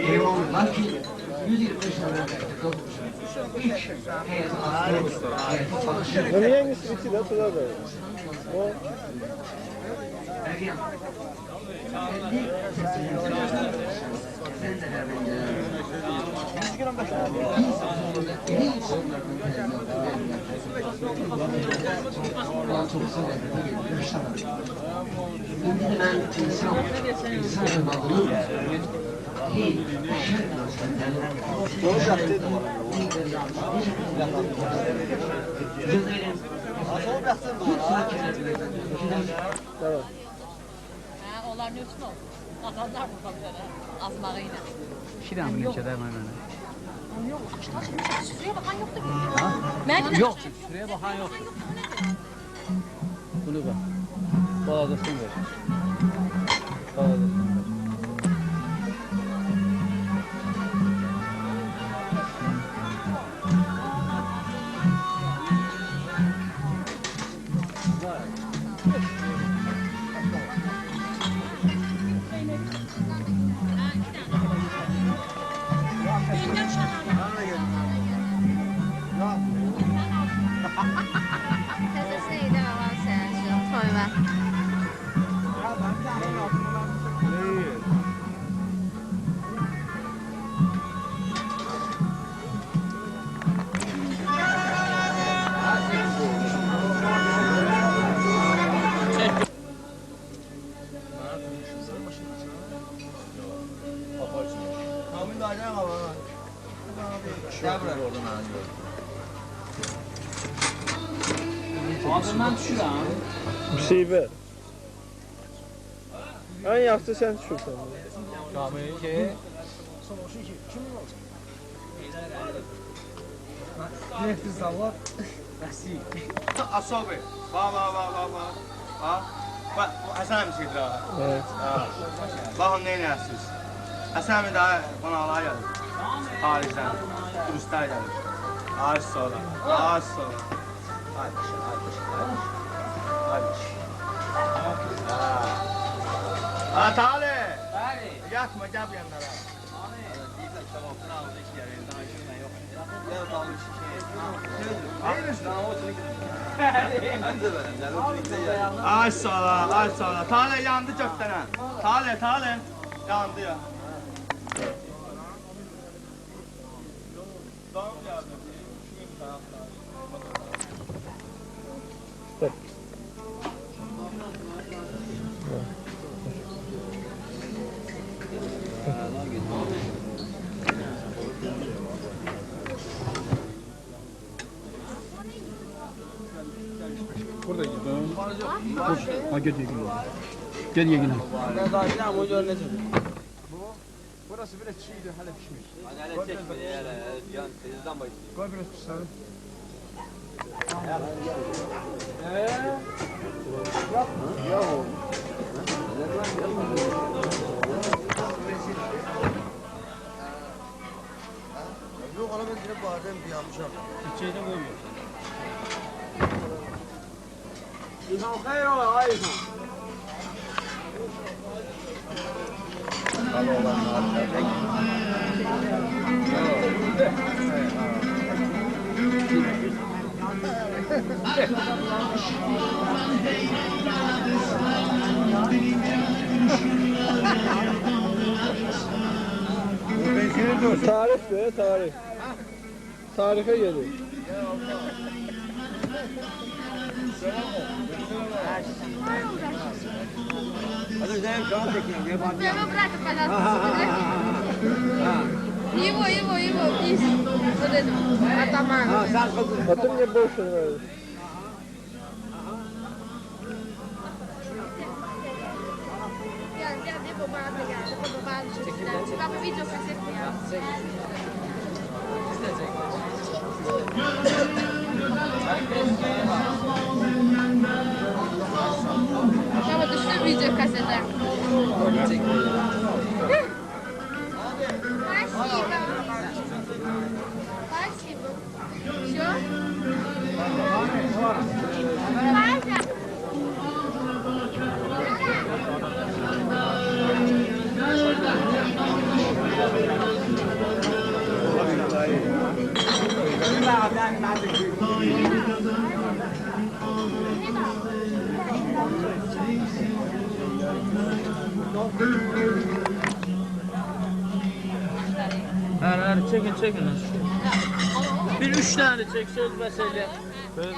J: eyvallah ki 125 nömrədə qalmışım. İlk həyatı aslında həyatı çalışır.
F: No nie jest licyda, to dobra. O.
I: Onlar ne üçün oldu? Atanlar mı kalıyor? Azmağı ile.
C: İki tane mi neçədə mənə?
I: Yok, açlar şimdi süfreye bakan yoktu ki.
C: Ha?
I: Ben
C: Yok, süfreye bakan yok. Bunu bak. Baladasın ver. Baladasın ver.
I: Tezesine gidelim lan sen şu toyma.
A: Adından düşürəm.
L: Müsibət. Ən yaxşı sən düşürsən.
A: Kamil ki.
F: Nefis sallar.
A: Nəsib. Asabi. Bax. Bax, bu Həsən əmisidir ha.
L: Evet.
A: Baxın nə eləyirsiniz? Həsən əmi daha qonaqlığa gəlir. Xaricdən. Turistlər gəlir. Az sonra. Haydi. Ha Tale. Bəli. Yatma, gəl bu yanlara. Deyirsən, sabahdan aldı iş gəlir, daha işin mən yox. Gəl dalım işi. Ay sağla. Tale yandı gökdənə. Tale. Yandı ya.
C: Burada gidelim. Ha gel yegin. Gel yegin.
A: Ben daha yine ama gör necə.
C: Burası biraz çiğdi, hala pişmiş.
H: Hani hele çekme hele. Yan tezden başlayayım.
C: Koy biraz pişsin.
F: Yok ana ben direkt bağırdım bir yapacağım.
A: Türkçeyi də qoymuyor.
C: İlhan xeyr ola, ay İlhan. Tarif be, tarif. Tarife gelir.
K: Hadi Zeynep şu an çekiyorum. Yabancı.
I: Bırakın İvo. Biz. O dedim. Ataman.
K: Ha sen kızdın.
L: Atım niye boş ver?
I: Gel babana da geldi. Babana çekildi. Ben bu video kasetini yaptım. Ama düştü video kasete. Спасибо. Все? Вася.
A: Çekin. Bir 3 tane çek söz mesele. Böyle.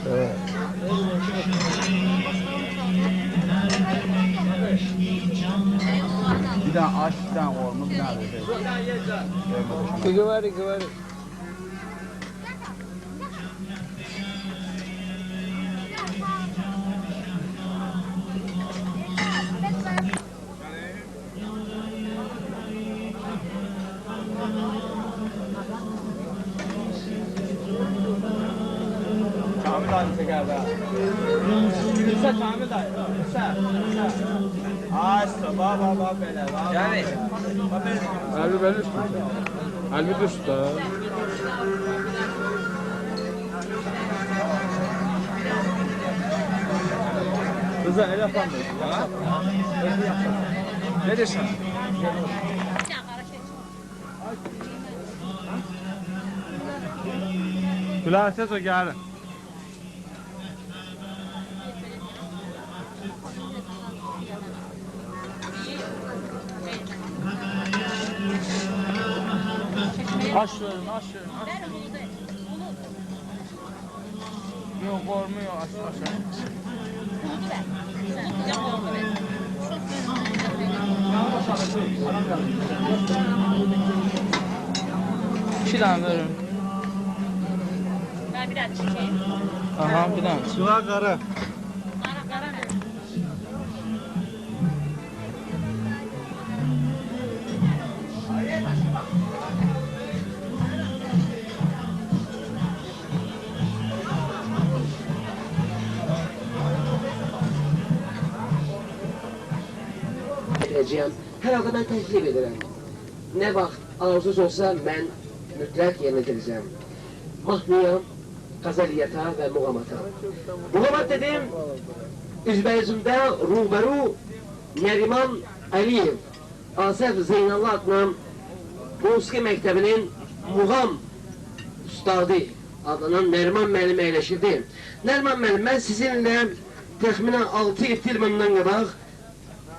L: Evet.
C: Bir tane aş, bir tane olma, bir tane de.
L: Güvari.
A: Kamil dayı çeker be. Gülse Kamil dayı. Gülse. Açtı. Bak böyle. Yani.
C: Elbi ben üstüm. Elbi düştü da.
A: Kıza el yapan
C: Ne diyorsun? Güler ses o geldi.
A: Aşırın. Yok olmuyor aşağı. İki tane verin.
I: Ben bir daha çekeyim.
A: Aha bir tane.
L: Suha qara.
I: Ara ver.
J: edəcəyəm. Hər halda mən təklif edirəm. Nə vaxt arzuz olsa mən mütləq yerinə girəcəm. Mahnıya, qazaliyata və muğamata. Muğamat dedim, üzbəyüzümdə ruhbəru Nəriman Əliyev, Asəf Zeynallı adına Musiqi Məktəbinin muğam ustadı adlanan Nəriman müəllim əyləşirdi. Nəriman müəllim, mən sizinlə təxminən 6-7 il bundan qabaq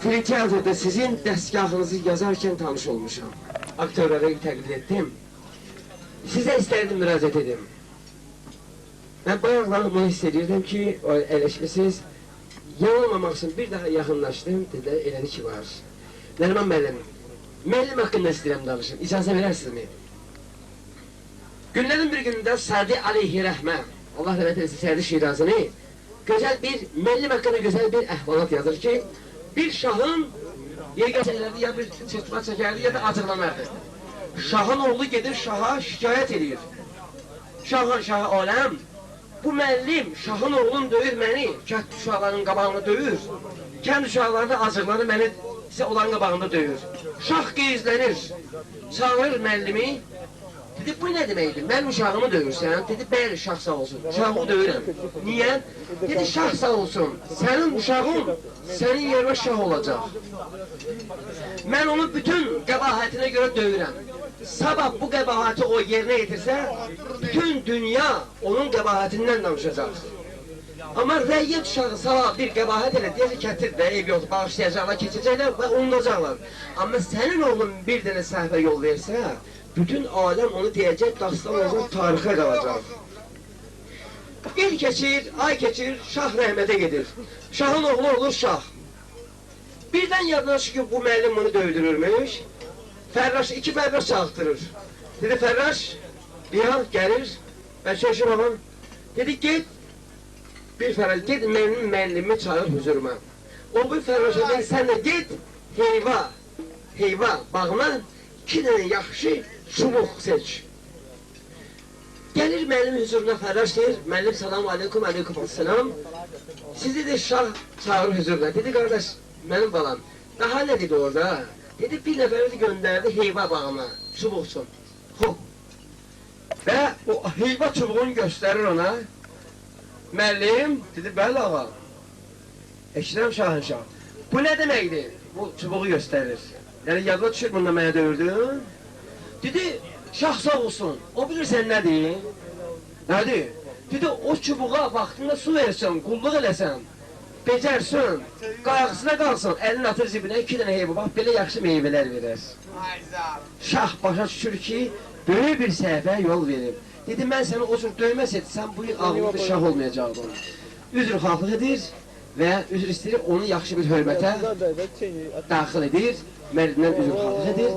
J: Free Theater'da sizin dəstgahınızı yazarkən tanış olmuşam. Aktörlərə təqlid etdim. Sizə istərdim müraciət edim. Mən bayaqlar bunu hiss edirdim ki, əyləşmisiniz. Yanılmamaq üçün bir daha yaxınlaşdım, dedi, elədi ki var. Nəriman müəllim, müəllim haqqında istəyirəm danışım, icazə verərsinizmi? Günlərin bir günündə Sadi Aleyhi Rəhmə, Allah rəhmət eləsin Sərdi Şirazını, gözəl bir, müəllim haqqında gözəl bir əhvalat yazır ki, bir şahın yergə çəkərdi, ya bir çırpma çəkərdi, ya da acıqlanardı. Şahın oğlu gedir, şaha şikayət edir. Şaha aləm, bu müəllim, şahın oğlum döyür məni, kənd uşaqlarının qabağını döyür. Kənd uşaqları da acıqları məni isə onların qabağında döyür. Şah qeyizlənir, çağırır müəllimi. Dedi, bu nə deməkdir? Mən uşağımı döyürsən? Dedi, bəli, şah sağ olsun. Uşağımı döyürəm. Niyə? Dedi, şah sağ olsun. Sənin uşağın sənin yerinə şah olacaq. Mən onu bütün qəbahatinə görə döyürəm. Sabah bu qəbahati o yerinə yetirsə, bütün dünya onun qəbahatindən danışacaq. Amma rəyyət uşağı sabah bir qəbahət elə deyir, kətir də, ev yoxdur, bağışlayacaqlar, keçəcəklər və unudacaqlar. Amma sənin oğlun bir dənə səhvə yol versə, bütün aləm onu deyəcək, dastan olacaq, tarixə qalacaq. İl keçir, ay keçir, şah rəhmətə gedir. Şahın oğlu olur şah. Birdən yadına ki, bu müəllim bunu dövdürürmüş. Fərraş, iki fərraş çağıtdırır. Dedi, Fərraş, bir an gəlir, mən şeşir babam. Dedi, get, bir fərraş, get, mənim müəllimi çağır huzuruma. O bir fərraşa dedi, sən də get, heyva bağına, 2 dənə yaxşı çubuq seç. Gəlir müəllim huzuruna fərraş deyir, müəllim salamu aleykum, aleykum assalam. Sizi də şah çağır huzuruna. Dedi, qardaş, mənim balam, daha nə dedi orada? Dedi, bir nəfəri göndərdi heyva bağına, çubuq üçün. Hop. Və o heyva çubuğunu göstərir ona. Müəllim, dedi, bəli ağa. Eşirəm şahın şah. Bu nə deməkdir? Bu çubuğu göstərir. Yəni, yadına düşür, bunda mənə dövürdün. Dedi, şah sağ olsun. O bilirsən nədir? Nədir? Dedi, o çubuğa vaxtında su versən, qulluq eləsən, becərsin, qayğısına qalsın, əlini atır zibinə, 2 dənə heyva, bax, belə yaxşı meyvələr verər. Şah başa düşür ki, böyük bir səhvə yol verib. Dedi, mən səni o cür döyməsəydi, sən bu il ağıllı şah olmayacaqdın. Üzr xahlıq edir və üzr istəyir, onu yaxşı bir hörmətə daxil edir, mərdindən üzr xahlıq edir.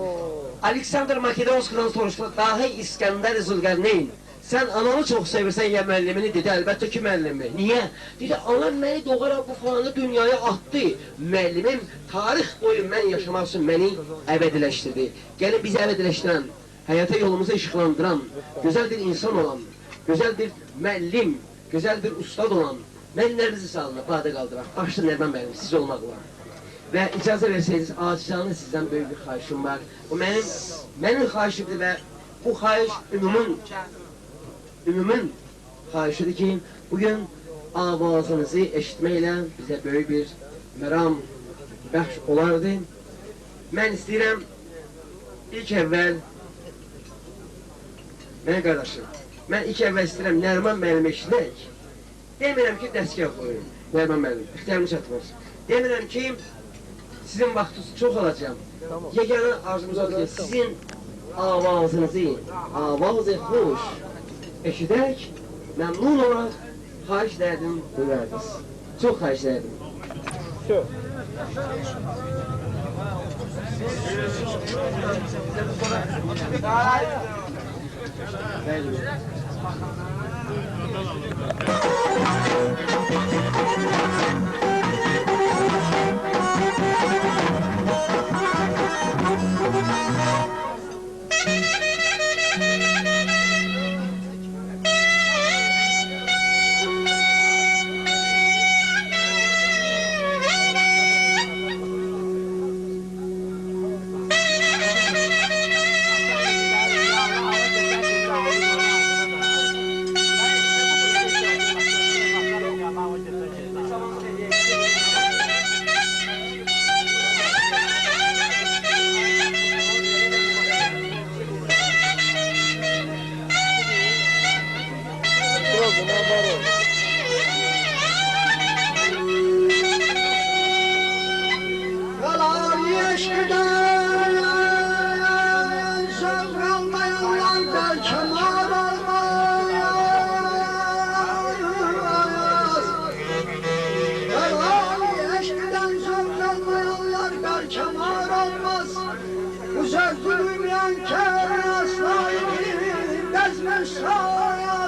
J: Aleksandr Makedonski'dan soruşdu, dahi İskəndər Zülqərneyn, sən ananı çox sevirsən ya müəllimini? Dedi, əlbəttə ki müəllimi. Niyə? Dedi, anam məni doğaraq bu falanı dünyaya attı. Müəllimim tarix boyu mən yaşamaq üçün məni əbədiləşdirdi. Gəlin bizi əbədiləşdirən, həyata yolumuzu işıqlandıran, gözəl bir insan olan, gözəl bir müəllim, gözəl bir ustad olan, mənlərinizi sağlığına badə qaldıraq. Başlı Nəriman müəllim, siz olmaqla. Və icazə versəydiniz, acizanə sizdən böyük bir xahişim var. Bu mənim xahişimdir və bu xahiş ümumən xahişidir ki, bugün avazınızı eşitməklə bizə böyük bir məram bəxş olardı. Mən istəyirəm, ilk əvvəl, mənə qardaşım, mən ilk əvvəl istəyirəm Nəriman müəllim eşitmək. Demirəm ki, dəstgah qoyun, Nəriman müəllim, ixtiyarımı çatmaz. Demirəm ki, sizin vaxtınızı çox alacağım. Yeganə arzumuz odur ki, sizin avazınızı, avaz-ı xoş eşidək, məmnun olaraq xahiş edərdim, buyurdunuz. Çox xahiş edərdim.
K: Güzel gülmeyen keraslayı bezmiş sayar.